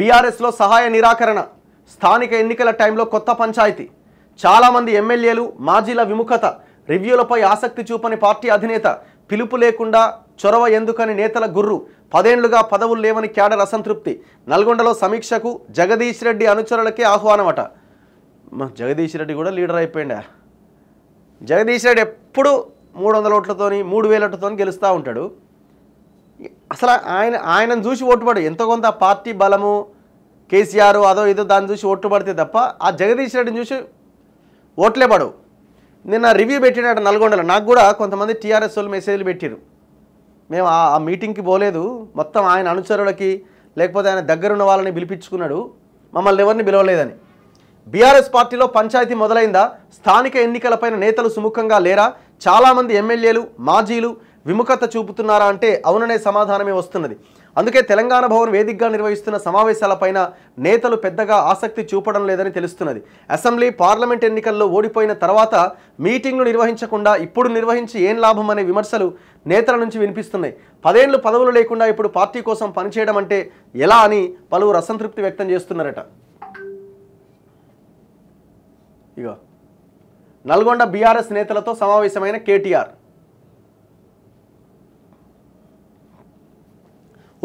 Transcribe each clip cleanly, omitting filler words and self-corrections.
బీఆర్ఎస్లో సహాయ నిరాకరణ, స్థానిక ఎన్నికల టైంలో కొత్త పంచాయతీ, చాలామంది ఎమ్మెల్యేలు మాజీల విముఖత, రివ్యూలపై ఆసక్తి చూపని పార్టీ అధినేత, పిలుపు లేకుండా చొరవ ఎందుకని నేతల గుర్రు, 10 ఏళ్లుగా పదవులు లేవని క్యాడర్ అసంతృప్తి, నల్గొండలో సమీక్షకు జగదీష్ రెడ్డి అనుచరులకే ఆహ్వానమట. జగదీష్ రెడ్డి కూడా లీడర్ అయిపోయిండా? జగదీష్ రెడ్డి ఎప్పుడు 300 ఓట్లతోని 3000 ఓట్లతోని గెలుస్తూ ఉంటాడు. అసలు ఆయనను చూసి ఓటుపడు, ఎంతో కొంత పార్టీ బలము, కేసీఆర్ అదో ఇదో దాన్ని చూసి ఓట్లు పడితే తప్ప ఆ జగదీష్ రెడ్డిని చూసి ఓట్లే పడవు. నిన్న రివ్యూ పెట్టినట్టు నల్గొండలో నాకు కూడా కొంతమంది టీఆర్ఎస్ వాళ్ళు మెసేజ్లు పెట్టారు. మేము ఆ మీటింగ్కి పోలేదు, మొత్తం ఆయన అనుచరులకి లేకపోతే ఆయన దగ్గరున్న వాళ్ళని పిలిపించుకున్నాడు, మమ్మల్ని ఎవరిని పిలవలేదని. బీఆర్ఎస్ పార్టీలో పంచాయతీ మొదలైందా? స్థానిక ఎన్నికలపైన నేతలు సుముఖంగా లేరా? చాలామంది ఎమ్మెల్యేలు మాజీలు విముఖత చూపుతున్నారా అంటే అవుననే సమాధానమే వస్తున్నది. అందుకే తెలంగాణ భవన్ వేదికగా నిర్వహిస్తున్న సమావేశాలపైన నేతలు పెద్దగా ఆసక్తి చూపడం లేదని తెలుస్తున్నది. అసెంబ్లీ పార్లమెంట్ ఎన్నికల్లో ఓడిపోయిన తర్వాత మీటింగ్లు నిర్వహించకుండా ఇప్పుడు నిర్వహించి ఏం లాభం అనే విమర్శలు నేతల నుంచి వినిపిస్తున్నాయి. 10 ఏళ్లు పదవులు లేకుండా ఇప్పుడు పార్టీ కోసం పనిచేయడం అంటే ఎలా అని పలువురు అసంతృప్తి వ్యక్తం చేస్తున్నారట. ఇగో నల్గొండ బీఆర్ఎస్ నేతలతో సమావేశమైన కేటీఆర్.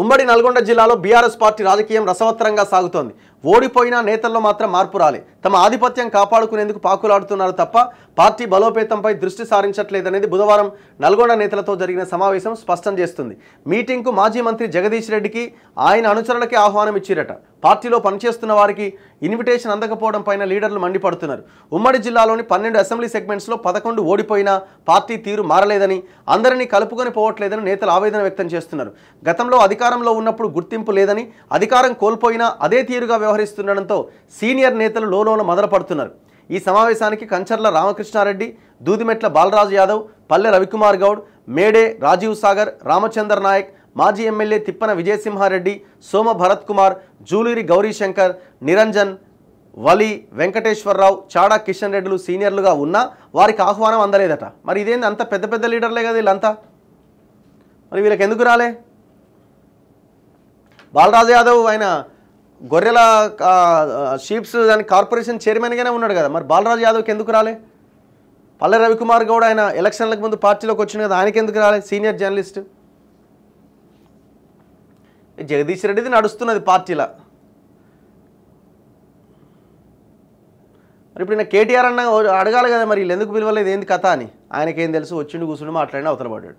ఉమ్మడి నల్గొండ జిల్లాలో బీఆర్ఎస్ పార్టీ రాజకీయం రసవత్తరంగా సాగుతోంది. ఓడిపోయినా నేతల్లో మాత్రం మార్పు రాలే. తమ ఆధిపత్యం కాపాడుకునేందుకు పాకులాడుతున్నారు తప్ప పార్టీ బలోపేతంపై దృష్టి సారించట్లేదనేది బుధవారం నల్గొండ నేతలతో జరిగిన సమావేశం స్పష్టం చేస్తుంది. మీటింగ్కు మాజీ మంత్రి జగదీష్ రెడ్డికి ఆయన అనుచరులకి ఆహ్వానం ఇచ్చిరట. పార్టీలో పనిచేస్తున్న వారికి ఇన్విటేషన్ అందకపోవడం పైన లీడర్లు మండిపడుతున్నారు. ఉమ్మడి జిల్లాలోని 12 అసెంబ్లీ సెగ్మెంట్స్లో 11 ఓడిపోయినా పార్టీ తీరు మారలేదని, అందరినీ కలుపుకొని పోవట్లేదని నేతలు ఆవేదన వ్యక్తం చేస్తున్నారు. గతంలో అధికారంలో ఉన్నప్పుడు గుర్తింపు లేదని, అధికారం కోల్పోయినా అదే తీరుగా వ్యవహరిస్తుండడంతో సీనియర్ నేతలు లోలోన మొదలుపడుతున్నారు. ఈ సమావేశానికి కంచర్ల రామకృష్ణారెడ్డి, దూదిమెట్ల బాలరాజు యాదవ్, పల్లె రవికుమార్ గౌడ్, మేడే రాజీవ్ సాగర్, రామచందర్ నాయక్, మాజీ ఎమ్మెల్యే తిప్పన విజయసింహారెడ్డి, సోమ భరత్ కుమార్, జూలూరి గౌరీశంకర్, నిరంజన్, వలి, వెంకటేశ్వరరావు, చాడా కిషన్ రెడ్డిలు సీనియర్లుగా ఉన్నా వారికి ఆహ్వానం అందలేదట. మరి ఇదేంది, అంత పెద్ద పెద్ద లీడర్లే కదా వీళ్ళంతా, మరి వీళ్ళకి ఎందుకు రాలే? బాలరాజు యాదవ్ ఆయన గొర్రెల షీప్స్ దాని కార్పొరేషన్ చైర్మన్గానే ఉన్నాడు కదా, మరి బాలరాజు యాదవ్కి ఎందుకు రాలే? పల్లె రవికుమార్ గౌడ్ ఆయన ఎలక్షన్లకు ముందు పార్టీలోకి వచ్చిన కదా, ఆయనకి ఎందుకు రాలే? Senior journalist. జగదీష్ రెడ్డిది నడుస్తున్నది పార్టీలో. మరి ఇప్పుడు నేను కేటీఆర్ అన్న అడగాలి కదా, మరి వీళ్ళు ఎందుకు పిలవలేదు, ఏంది కథ అని. ఆయనకేం తెలుసు, వచ్చిండు కూర్చుండి మాట్లాడిన అవతల పడ్డాడు.